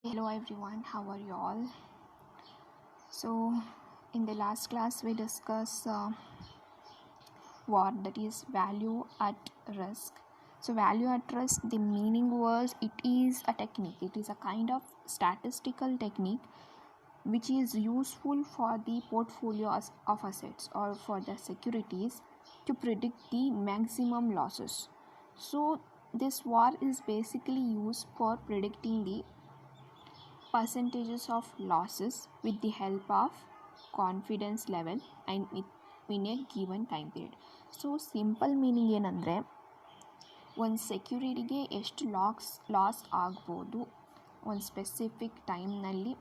Hello everyone, how are you all? So, in the last class, we discussed what that is value at risk. So, value at risk, the meaning was it is a technique, it is a kind of statistical technique which is useful for the portfolios of assets or for the securities to predict the maximum losses. So, this war is basically used for predicting the percentages of losses with the help of confidence level and in a given time period. So simple meaning ಏನಂದರೆ ಒಂದು ಸೆಕ್ಯೂರಿಟಿಗೆ ಎಷ್ಟು loss ಆಗ್ಬೋದು ಒಂದು specific ಟೈಮ್ನಲ್ಲಿ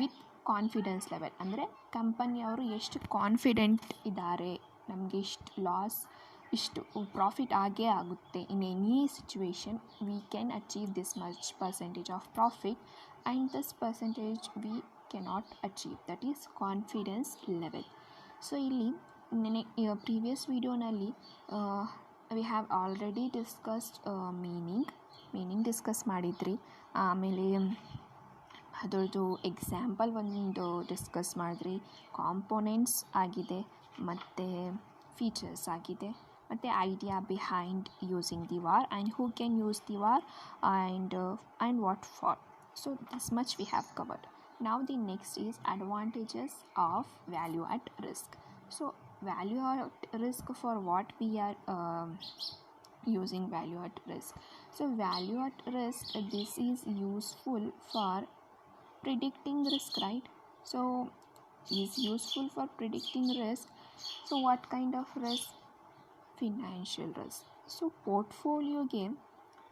with confidence level. ಅಂದರೆ ಕಂಪನಿಯವರು ಎಷ್ಟು confident ಇದ್ದಾರೆ, ನಮಗೆ ಇಷ್ಟು ಪ್ರಾಫಿಟ್ ಆಗೇ ಆಗುತ್ತೆ. In any situation we can achieve this much percentage of profit and this percentage we cannot achieve, that is confidence level. So ಇಲ್ಲಿ previous videoನಲ್ಲಿ we have already discussed meaning discuss ಮಾಡಿದ್ರಿ. ಆಮೇಲೆ ಅದರದ್ದು example ಒಂದು discuss ಮಾಡಿದ್ರಿ, components ಆಗಿದೆ ಮತ್ತು features ಆಗಿದೆ ಮತ್ತು idea behind using the war and who can use the war and what for. So this much we have covered. Now the next is advantages of value at risk. So value at risk, for what we are using value at risk. So value at risk, this is useful for predicting risk, right? So is useful for predicting risk. So what kind of risk? Financial risk. So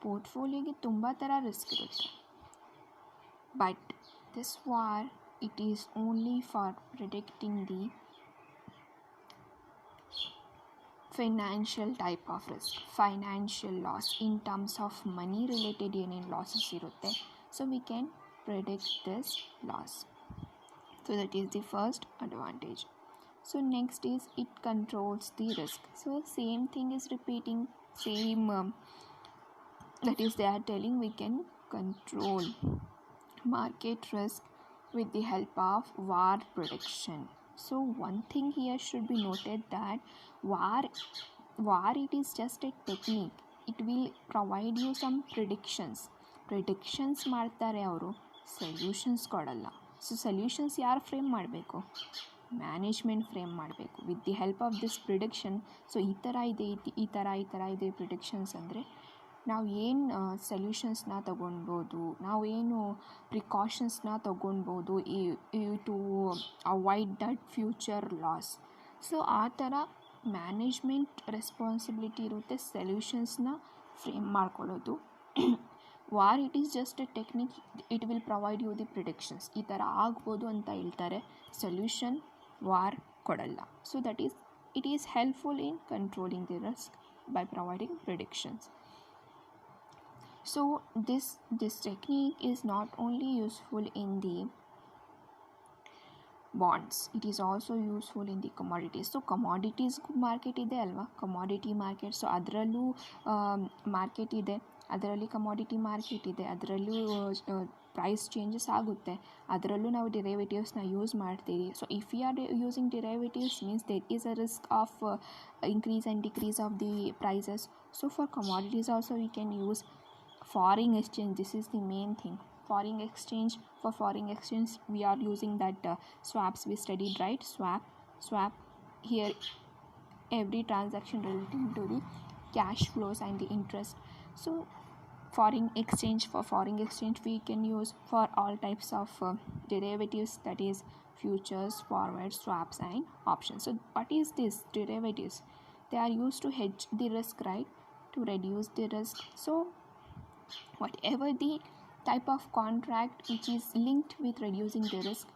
ಪೋರ್ಟ್ಫೋಲಿಯೋಗೆ ತುಂಬ ಥರ risk ಇರುತ್ತೆ. But this war, it is only for predicting the financial type of risk, financial loss in terms of money related ಏನೇನು losses ಇರುತ್ತೆ. So we can predict this loss. So that is the first advantage. So next is it controls the risk. So same thing is repeating, same that is they are telling we can control market risk with the help of war prediction. So one thing here should be noted that war it is just a technique. It will provide you some predictions ಮಾಡ್ತಾರೆ ಅವರು, solutions ಕೊಡಲ್ಲ. So solutions ಯಾರು frame ಮಾಡಬೇಕು? Management frame ಮಾಡಬೇಕು with the help of this prediction. So ಈ ಥರ ಇದೆ predictions ಅಂದರೆ ನಾವು ಏನು ಸೊಲ್ಯೂಷನ್ಸ್ನ ತೊಗೊಳ್ಬೋದು, ನಾವೇನು ಪ್ರಿಕಾಷನ್ಸ್ನ ತೊಗೊಳ್ಬೋದು to avoid that future loss. So ಆ ಥರ ಮ್ಯಾನೇಜ್ಮೆಂಟ್ ರೆಸ್ಪಾನ್ಸಿಬಿಲಿಟಿ ಇರುತ್ತೆ ಸೊಲ್ಯೂಷನ್ಸ್ನ ಫ್ರೇಮ್ ಮಾಡ್ಕೊಳ್ಳೋದು. VaR it is just a technique, it will provide you the predictions, ಈ ಥರ ಆಗ್ಬೋದು ಅಂತ ಹೇಳ್ತಾರೆ, ಸೊಲ್ಯೂಷನ್ ವಾರ್ ಕೊಡಲ್ಲ. So that is it is helpful in controlling the risk by providing predictions. So this technique is not only useful in the bonds, it is also useful in the commodities. So commodities market ಇದೆ ಅಲ್ವಾ, commodity market. So ಅದರಲ್ಲೂ market ಇದೆ, ಅದರಲ್ಲಿ commodity market ಇದೆ, ಅದರಲ್ಲೂ price changes ಆಗುತ್ತೆ, ಅದರಲ್ಲೂ ನಾವು ಡಿರೈವೇಟಿವ್ಸ್ನ ಯೂಸ್ ಮಾಡ್ತೀವಿ. So if you are using derivatives means there is a risk of increase and decrease of the prices. So for commodities also we can use foreign exchange. This is the main thing, foreign exchange. For foreign exchange we are using that swaps we studied, right? Swap here every transaction relating to the cash flows and the interest. So for foreign exchange we can use for all types of derivatives, that is futures, forwards, swaps and options. So what is this derivatives? They are used to hedge the risk, right? To reduce the risk. So whatever the type of contract which is linked with reducing the risk,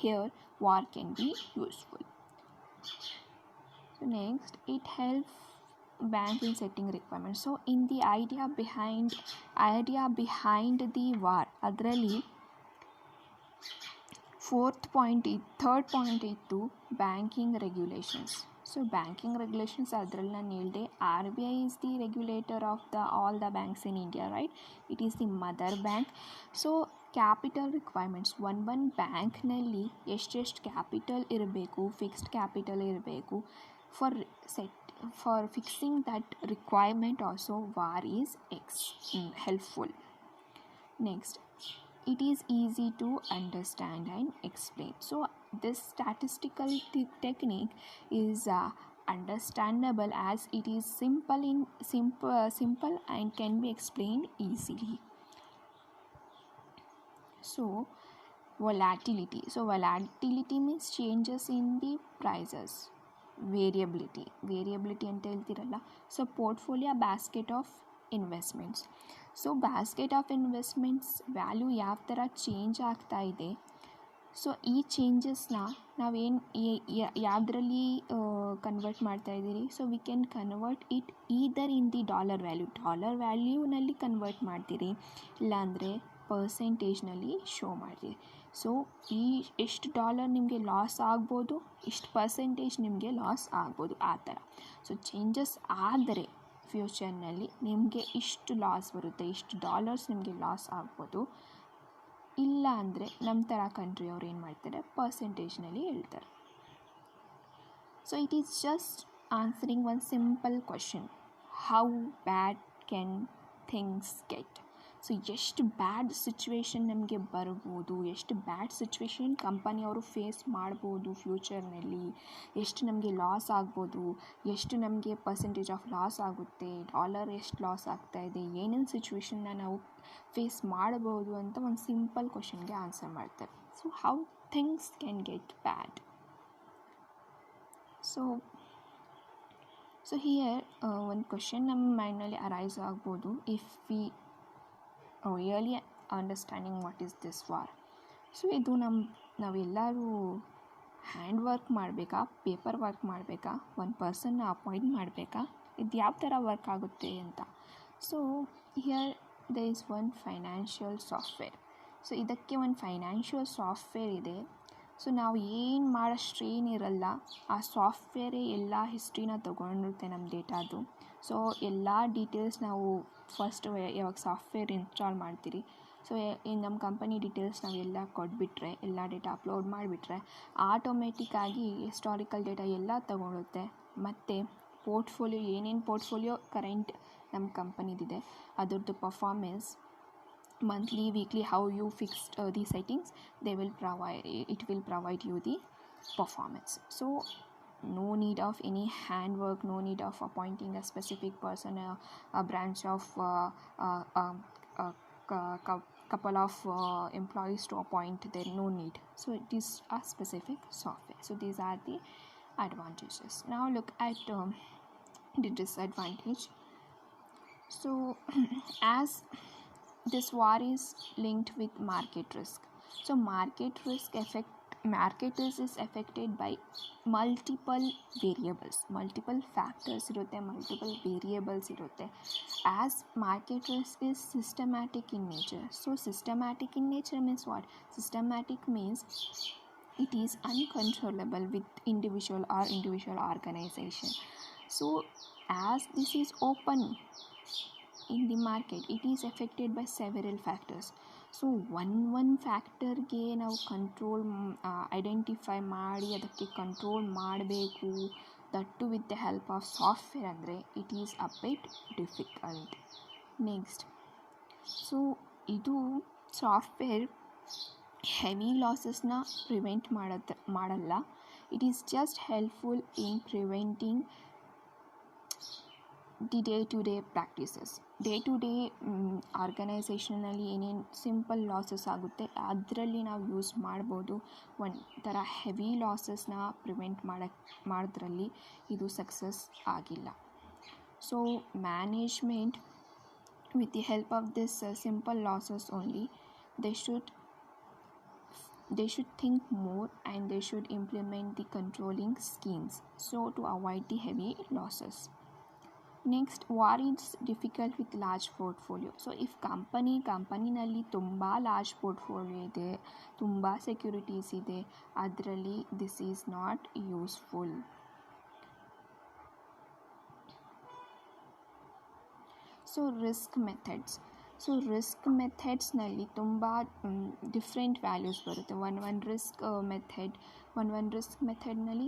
here war can be useful. So next, it helps bank in setting requirements. So in the idea behind the war, ಅದರಲ್ಲಿ third point ಇತ್ತು banking regulations. So banking regulations ಅದರಲ್ಲಿ ನಾನು ಹೇಳಿದೆ, R B I is the regulator of all the banks in India, right? It is the mother bank. So capital requirements, ಒಂದು ಬ್ಯಾಂಕ್ನಲ್ಲಿ ಎಷ್ಟೆಷ್ಟು capital ಇರಬೇಕು, fixed capital ಇರಬೇಕು. For fixing that requirement also VAR is helpful. Next, it is easy to understand and explain. So this statistical technique is understandable as it is simple and can be explained easily. So volatility means changes in the prices. Variability ಅಂತ ಹೇಳ್ತಿರಲ್ಲ. So portfolio basket of investments. So basket of investments value ಯಾವ ಥರ change ಆಗ್ತಾ ಇದೆ. So ಈ ಚೇಂಜಸ್ನ ನಾವೇನು ಯಾವುದರಲ್ಲಿ convert ಮಾಡ್ತಾ ಇದ್ದೀರಿ. So we can convert it either in the dollar ವ್ಯಾಲ್ಯೂನಲ್ಲಿ ಕನ್ವರ್ಟ್ ಮಾಡ್ತೀರಿ, ಇಲ್ಲಾಂದರೆ ಪರ್ಸೆಂಟೇಜ್ನಲ್ಲಿ ಶೋ ಮಾಡ್ತೀರಿ. ಸೊ ಎಷ್ಟು ಡಾಲರ್ ನಿಮಗೆ ಲಾಸ್ ಆಗ್ಬೋದು, ಇಷ್ಟು ಪರ್ಸೆಂಟೇಜ್ ನಿಮಗೆ ಲಾಸ್ ಆಗ್ಬೋದು, ಆ ಥರ. ಸೊ ಚೇಂಜಸ್ ಆದರೆ ಫ್ಯೂಚರ್ನಲ್ಲಿ ನಿಮಗೆ ಇಷ್ಟು ಲಾಸ್ ಬರುತ್ತೆ, ಇಷ್ಟು ಡಾಲರ್ಸ್ ನಿಮಗೆ ಲಾಸ್ ಆಗ್ಬೋದು. ಇಲ್ಲ ಅಂದರೆ ನಮ್ಮ ಥರ ಕಂಟ್ರಿಯವ್ರು ಏನು ಮಾಡ್ತಾರೆ, ಪರ್ಸೆಂಟೇಜ್ನಲ್ಲಿ ಹೇಳ್ತಾರೆ. So it is just answering one simple question, how bad can things get. So ಎಷ್ಟು ಬ್ಯಾಡ್ ಸಿಚುವೇಶನ್ ನಮಗೆ ಬರ್ಬೋದು, ಎಷ್ಟು ಬ್ಯಾಡ್ ಸಿಚುವೇಶನ್ ಕಂಪನಿಯವರು ಫೇಸ್ ಮಾಡ್ಬೋದು ಫ್ಯೂಚರ್ನಲ್ಲಿ, ಎಷ್ಟು ನಮಗೆ ಲಾಸ್ ಆಗ್ಬೋದು, ಎಷ್ಟು ನಮಗೆ ಪರ್ಸೆಂಟೇಜ್ ಆಫ್ ಲಾಸ್ ಆಗುತ್ತೆ, ಡಾಲರ್ ಎಷ್ಟು ಲಾಸ್ ಆಗ್ತಾಯಿದೆ, ಏನೇನು ಸಿಚುವೇಶನ್ನ ನಾವು ಫೇಸ್ ಮಾಡ್ಬೋದು ಅಂತ ಒಂದು ಸಿಂಪಲ್ ಕ್ವಶನ್ಗೆ ಆನ್ಸರ್ ಮಾಡ್ತಾರೆ. So how things can get bad. So here ಒಂದು ಕ್ವಶನ್ ನಮ್ಮ ಮೈಂಡ್ನಲ್ಲಿ ಅರೈಸ್ ಆಗ್ಬೋದು, if we really understanding what is this war. So ಇದು ನಾವೆಲ್ಲರೂ ಹ್ಯಾಂಡ್ ವರ್ಕ್ ಮಾಡಬೇಕಾ, ಪೇಪರ್ ವರ್ಕ್ ಮಾಡಬೇಕಾ, ಒಂದು ಪರ್ಸನ್ನ ಅಪಾಯಿಂಟ್ ಮಾಡಬೇಕಾ, ಇದು ಯಾವ ಥರ ವರ್ಕ್ ಆಗುತ್ತೆ ಅಂತ. So here there is one financial software. So ಇದಕ್ಕೆ ಒಂದು ಫೈನಾನ್ಷಿಯಲ್ ಸಾಫ್ಟ್ವೇರ್ ಇದೆ. ಸೊ ನಾವು ಏನು ಮಾಡೋಷ್ಟು ಏನಿರಲ್ಲ, ಆ ಸಾಫ್ಟ್ವೇರೇ ಎಲ್ಲ ಹಿಸ್ಟ್ರಿನ ತೊಗೊಂಡಿರುತ್ತೆ ನಮ್ಮ ಡೇಟಾದು. ಸೊ ಎಲ್ಲ ಡೀಟೇಲ್ಸ್ ನಾವು ಫಸ್ಟ್ ಯಾವಾಗ ಸಾಫ್ಟ್ವೇರ್ ಇನ್ಸ್ಟಾಲ್ ಮಾಡ್ತೀರಿ, ಸೊ ನಮ್ಮ ಕಂಪನಿ ಡೀಟೇಲ್ಸ್ ನಾವು ಎಲ್ಲ ಕೊಟ್ಬಿಟ್ರೆ, ಎಲ್ಲ ಡೇಟಾ ಅಪ್ಲೋಡ್ ಮಾಡಿಬಿಟ್ರೆ ಆಟೋಮೆಟಿಕ್ಕಾಗಿ ಹಿಸ್ಟಾರಿಕಲ್ ಡೇಟಾ ಎಲ್ಲ ತೊಗೊಳುತ್ತೆ. ಮತ್ತು ಏನೇನು ಪೋರ್ಟ್ಫೋಲಿಯೋ ಕರೆಂಟ್ ನಮ್ಮ ಕಂಪನಿದಿದೆ ಅದರದ್ದು performance, monthly, weekly, how you fixed the settings, it will provide you the performance. So no need of any handwork, no need of appointing a specific person, a branch of couple of employees to appoint, there no need. So it is a specific software. So these are the advantages. Now look at the disadvantage. So as this war is linked with market risk. So market is affected by multiple variables, multiple factors irutte, multiple variables irutte. As market risk is systematic in nature. So systematic in nature means what? Systematic means it is uncontrollable with individual organization. So as this is open in the market, it is affected by several factors. So one ಫ್ಯಾಕ್ಟರ್ಗೆ ನಾವು identify ಮಾಡಿ ಅದಕ್ಕೆ control ಮಾಡಬೇಕು, that with the help of software, ಅಂದರೆ it is a bit difficult. Next, so ಇದು software heavy ಲಾಸಸ್ನ prevent ಮಾಡಲ್ಲ. It is just helpful in preventing the day to day practices. Day to day ಆರ್ಗನೈಸೇಷನಲ್ಲಿ ಏನೇನು simple losses ಆಗುತ್ತೆ ಅದರಲ್ಲಿ ನಾವು use ಮಾಡ್ಬೋದು. ಒಂಥರ ಹೆವಿ ಲಾಸಸ್ನ ಪ್ರಿವೆಂಟ್ ಮಾಡೋದ್ರಲ್ಲಿ ಇದು ಸಕ್ಸಸ್ ಆಗಿಲ್ಲ. So management with the help of this simple losses only, they should think more and they should implement the controlling schemes so to avoid the heavy losses. Next, war is difficult with large portfolio. So if ಕಂಪನಿನಲ್ಲಿ ತುಂಬ large portfolio ಇದೆ, ತುಂಬ securities ಇದೆ, ಅದರಲ್ಲಿ this is not useful. So risk methods. So risk ಮೆಥಡ್ಸ್ನಲ್ಲಿ ತುಂಬ different values ಬರುತ್ತೆ. One risk ಮೆಥಡ್ನಲ್ಲಿ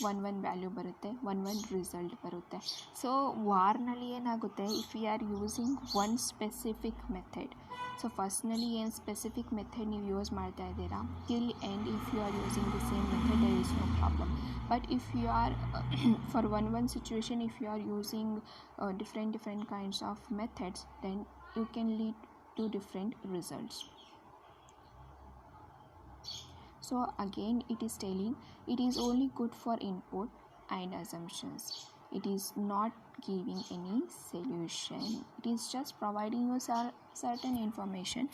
ಒನ್ ವ್ಯಾಲ್ಯೂ ಬರುತ್ತೆ, ಒನ್ ರಿಸಲ್ಟ್ ಬರುತ್ತೆ. ಸೊ ವಾರ್ನಲ್ಲಿ ಏನಾಗುತ್ತೆ, if you are using one specific method, so ಫಸ್ಟ್ನಲ್ಲಿ ಏನು ಸ್ಪೆಸಿಫಿಕ್ ಮೆಥಡ್ ನೀವು ಯೂಸ್ ಮಾಡ್ತಾ ಇದ್ದೀರಾ, till end if you are using the same method there is no problem. But if you are for one situation, if you are using different kinds of methods, then you can lead to different results. So again it is telling it is only good for input and assumptions. It is not giving any solution. It is just providing you certain information.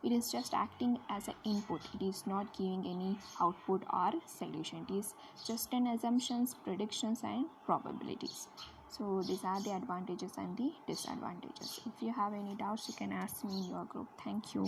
It is just acting as an input. It is not giving any output or solution. It is just an assumptions, predictions and probabilities. So these are the advantages and the disadvantages. If you have any doubts, you can ask me in your group. Thank you.